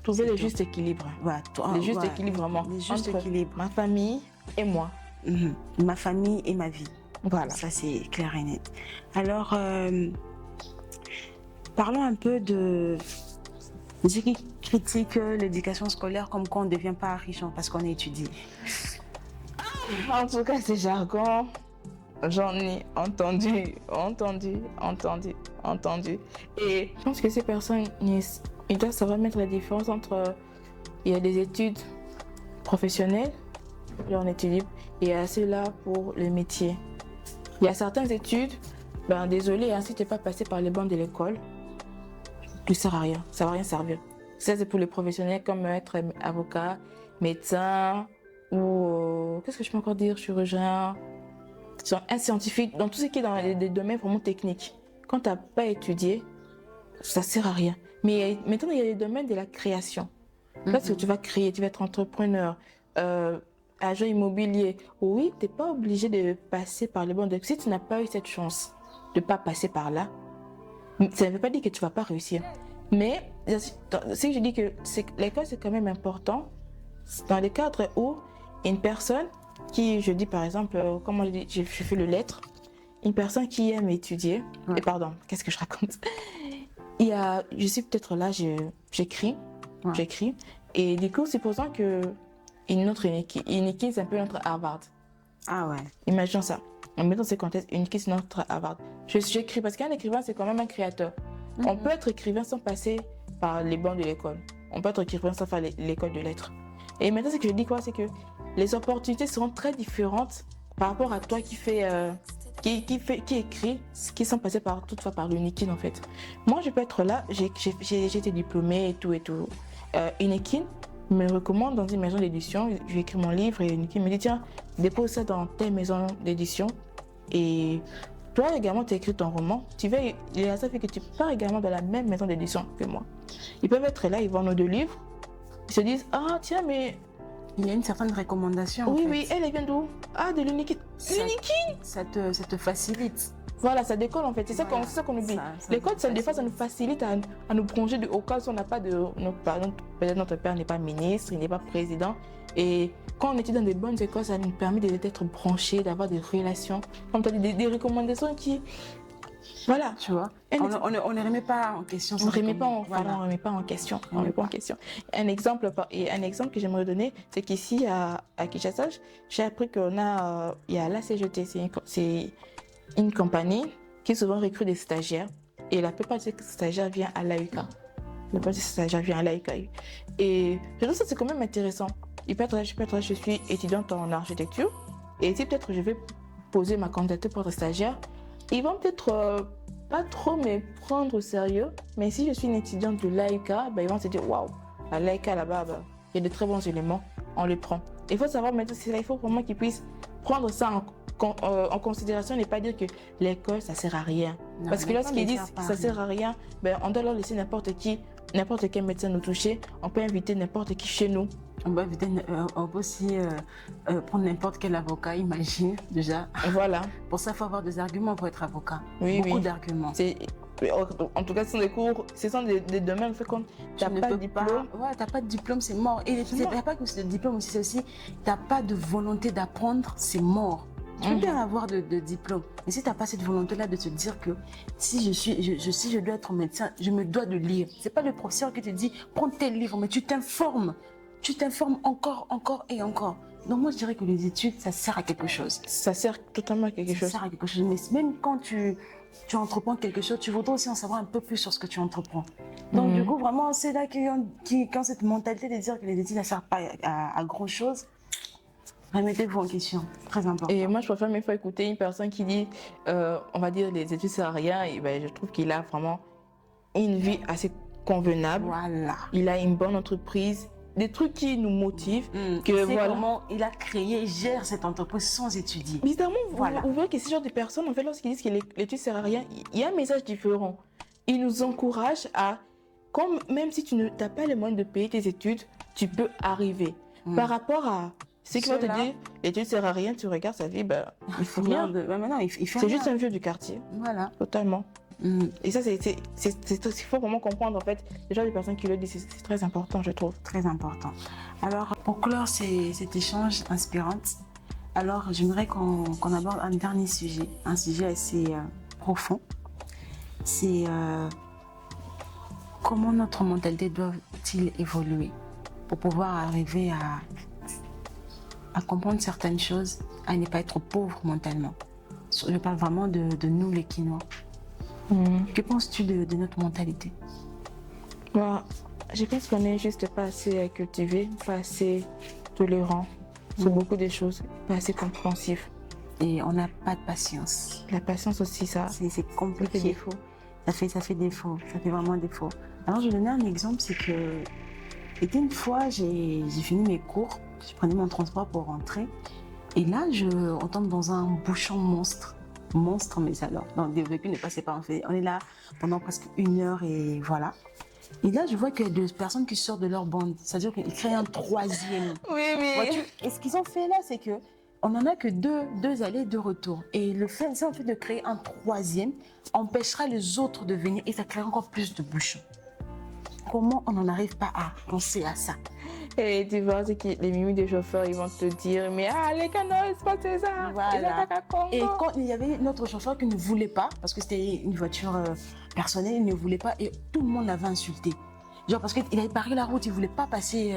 Trouver le juste équilibre. Voilà, Le juste équilibre vraiment. Le juste entre équilibre. ma famille et moi. Ma famille et ma vie. Voilà. Ça, c'est clair et net. Alors, parlons un peu de ceux qui critiquent l'éducation scolaire comme quoi on ne devient pas riche parce qu'on étudie. En tout cas, ces jargons, j'en ai entendu. Et je pense que ces personnes, ils doivent savoir mettre la différence entre, il y a des études professionnelles, là on étudie, et il y a ceux-là pour le métier. Il y a certaines études, désolé, si tu n'es pas passé par les bancs de l'école, tu ne sers à rien, ça ne va rien servir. Ça, c'est pour les professionnels comme être avocat, médecin, ou qu'est-ce que je peux encore dire, chirurgien, un scientifique, dans tout ce qui est dans des domaines vraiment techniques. Quand tu n'as pas étudié, ça ne sert à rien. Mais maintenant, il y a les domaines de la création. Là, si tu vas créer, tu vas être entrepreneur, agent immobilier. Oui, tu n'es pas obligé de passer par les bancs. Si tu n'as pas eu cette chance de ne pas passer par là, ça ne veut pas dire que tu ne vas pas réussir. Mais si je dis que l'école, c'est quand même important, dans les cadres où une personne qui, je dis par exemple, comment je dis, je fais le lettre, une personne qui aime étudier, et pardon, qu'est-ce que je raconte? Je suis peut-être là, j'écris, et du coup, supposons que une équipe, c'est un peu notre Harvard. Ah ouais. Imaginons ça. En mettant ces contextes, une équipe, c'est notre Harvard. J'écris parce qu'un écrivain, c'est quand même un créateur. On peut être écrivain sans passer par les bancs de l'école. On peut être écrivain sans faire l'école de lettres. Et maintenant, ce que je dis quoi, c'est que les opportunités seront très différentes par rapport à toi qui écrit, qui sont passés toutefois par l'UNIKIN en fait. Moi, je peux être là, j'ai été diplômée et tout. UNIKIN me recommande dans une maison d'édition, j'ai écrit mon livre et UNIKIN me dit tiens, dépose ça dans telle maison d'édition et toi également tu as écrit ton roman, ça fait que tu pars également dans la même maison d'édition que moi. Ils peuvent être là, ils vendent nos 2 livres, ils se disent ah tiens mais il y a une certaine recommandation. Oui, elle vient d'où? Ah, de l'UNIKIN. L'UNIKIN, ça te facilite. Voilà, ça décolle en fait. C'est ça qu'on oublie. L'école, des fois, ça nous facilite à nous plonger au cas où on n'a pas de. Peut-être notre père n'est pas ministre, il n'est pas président. Et quand on étudie dans des bonnes écoles, ça nous permet d'être branchés, d'avoir des relations. Comme tu as dit, des recommandations qui. Voilà. Tu vois, on ne remet pas en question. On ne remet pas en question. Un exemple que j'aimerais donner, c'est qu'ici à Kinshasa, j'ai appris qu'il y a la CGT, c'est une compagnie qui souvent recrute des stagiaires et la plupart des stagiaires viennent à l'AUK. Et je trouve ça c'est quand même intéressant. Je suis étudiante en architecture et si peut-être je vais poser ma candidature pour être stagiaire, ils vont peut-être pas trop me prendre au sérieux, mais si je suis une étudiante de l'AUK, ils vont se dire waouh, à l'AUK là-bas, il y a de très bons éléments, on les prend. Il faut savoir maintenant, il faut vraiment qu'ils puissent prendre ça en considération et ne pas dire que l'école ça sert à rien. Non, parce que lorsqu'ils disent que ça sert à rien, on doit leur laisser n'importe quel médecin nous toucher, on peut inviter n'importe qui chez nous. On peut aussi prendre n'importe quel avocat, imagine déjà. Voilà. Pour ça, il faut avoir des arguments pour être avocat. Oui, beaucoup d'arguments. En tout cas, ce sont des domaines où tu n'as pas de diplôme. Ouais, tu n'as pas de diplôme, c'est mort. Et il n'y a pas que c'est le diplôme aussi, c'est aussi, tu n'as pas de volonté d'apprendre, c'est mort. Tu peux bien avoir de diplôme, mais si tu n'as pas cette volonté-là de te dire que si je dois être médecin, je me dois de lire. C'est pas le professeur qui te dit prends tel livre, mais tu t'informes. Tu t'informes encore et encore. Donc moi je dirais que les études, ça sert à quelque chose. Ça sert totalement à quelque chose. Ça sert à quelque chose, mais même quand tu entreprends quelque chose, tu voudrais aussi en savoir un peu plus sur ce que tu entreprends. Donc du coup, vraiment, c'est là qui ont cette mentalité de dire que les études ne servent pas à grand chose. Remettez-vous en question, très important. Et moi, je préfère même fois écouter une personne qui dit, on va dire, les études servent à rien. Et je trouve qu'il a vraiment une vie assez convenable. Voilà. Il a une bonne entreprise, des trucs qui nous motivent. Comment il a créé, gère cette entreprise sans étudier. Bizarrement, vous voyez que ce genre de personnes, en fait, lorsqu'ils disent que l'étude sert à rien, il y a un message différent. Ils nous encouragent à, même si tu n'as pas les moyens de payer tes études, tu peux arriver. Par rapport à ce qui va te dire, l'étude sert à rien, tu regardes sa vie, il faut rien. Maintenant, il fait C'est juste un vieux du quartier. Voilà. Totalement. Et ça, il faut vraiment comprendre, en fait, les gens des personnes qui le disent, c'est très important, je trouve. Très important. Alors, pour clore cet échange inspirant, alors j'aimerais qu'on aborde un dernier sujet, un sujet assez profond. C'est comment notre mentalité doit-il évoluer pour pouvoir arriver à comprendre certaines choses, à ne pas être pauvre mentalement. Je parle vraiment de nous les Quinois. Que penses-tu de notre mentalité? Je pense qu'on n'est juste pas assez cultivé, pas assez tolérant sur beaucoup de choses, pas assez compréhensif. Et on n'a pas de patience. La patience aussi, ça. C'est compliqué. Ça fait défaut. Ça fait défaut. Ça fait vraiment défaut. Alors, je vais donner un exemple, c'est que était une fois, j'ai fini mes cours, je prenais mon transport pour rentrer, et là, on tombe dans un bouchon monstre. Monstre, mais alors, le véhicule ne passait pas. On est là pendant presque 1 heure et voilà. Et là, je vois qu'il y a 2 personnes qui sortent de leur bande. C'est-à-dire qu'ils créent un troisième. Oui, oui. Et ce qu'ils ont fait là, c'est que on n'en a que deux allées, 2 retours. Et le fait de créer un troisième empêchera les autres de venir et ça créera encore plus de bouchons. Comment on n'en arrive pas à penser à ça? Et tu vois, c'est que les mimiques des chauffeurs, ils vont te dire, mais les canaux, c'est pas ça. Voilà. Et quand il y avait notre chauffeur qui ne voulait pas, parce que c'était une voiture personnelle, il ne voulait pas et tout le monde l'avait insulté. Genre parce qu'il avait barré la route, il ne voulait pas passer,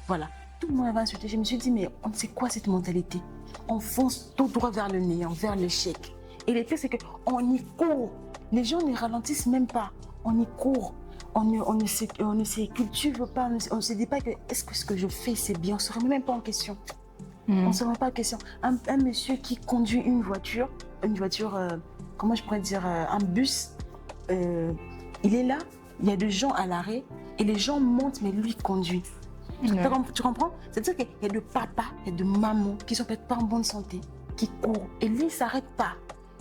voilà. Tout le monde l'avait insulté. Je me suis dit, mais on sait quoi cette mentalité? On fonce tout droit vers le néant, vers l'échec. Et le pire, c'est qu'on y court. Les gens ne ralentissent même pas. On y court. On ne se cultive pas. On ne se dit pas que est-ce que ce que je fais, c'est bien. On ne se remet même pas en question. On ne se remet pas en question. Un monsieur qui conduit une voiture, comment je pourrais dire, un bus, il est là, il y a des gens à l'arrêt et les gens montent, mais lui conduit. Tu comprends? C'est-à-dire qu'il y a de papas, il y a de mamans qui sont peut-être pas en bonne santé, qui courent. Et lui, il ne s'arrête pas.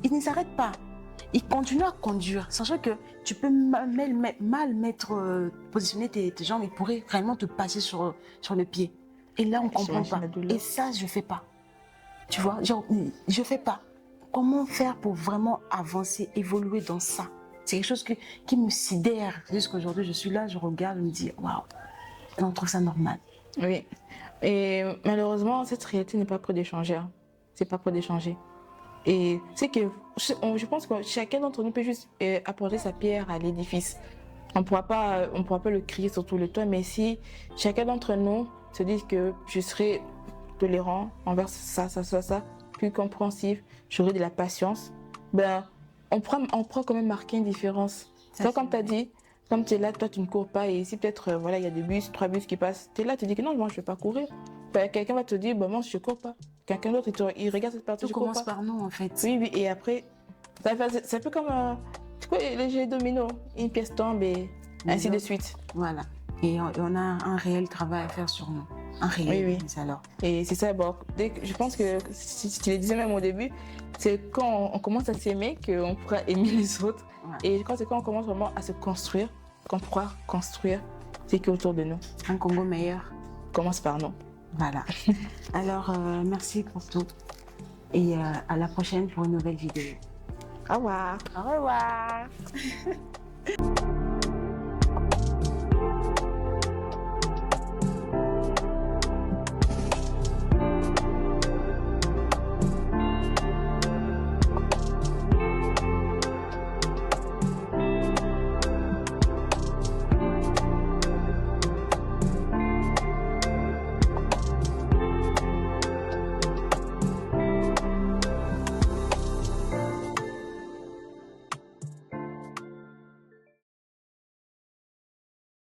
Il ne s'arrête pas. Il continue à conduire, sachant que tu peux mal positionner tes jambes, il pourrait réellement te passer sur le pied. Et là, on ne comprend pas. Et ça, je ne fais pas. Tu vois, genre, je ne fais pas. Comment faire pour vraiment avancer, évoluer dans ça? C'est quelque chose qui me sidère. Jusqu'à aujourd'hui, je suis là, je regarde, je me dis, waouh, on trouve ça normal. Oui. Et malheureusement, cette réalité n'est pas près d'échanger. C'est pas près d'échanger. Et c'est que je pense que chacun d'entre nous peut juste apporter sa pierre à l'édifice. On ne pourra pas le crier sur tout le toit, mais si chacun d'entre nous se dit que je serai tolérant envers ça, plus compréhensif, j'aurai de la patience, ben, on pourra quand même marquer une différence. Toi, comme tu as dit, comme tu es là, toi tu ne cours pas et si peut-être voilà, il y a 3 bus qui passent, tu es là, tu dis que non, moi je ne vais pas courir. Ben, quelqu'un va te dire, ben, moi je ne cours pas. Quelqu'un d'autre, il regarde cette partie, tout commence par nous en fait. Oui, et après, c'est un peu comme les jeux dominos. Une pièce tombe et ainsi de suite. Voilà. Et on a un réel travail à faire sur nous. Un réel, oui. Alors. Et c'est ça, bon, je pense que, si tu le disais même au début, c'est quand on commence à s'aimer qu'on pourra aimer les autres. Ouais. Et je crois que c'est quand on commence vraiment à se construire qu'on pourra construire ce qui est autour de nous. Un Congo meilleur. Commence par nous. Voilà. Alors, merci pour tout. Et à la prochaine pour une nouvelle vidéo. Au revoir. Au revoir.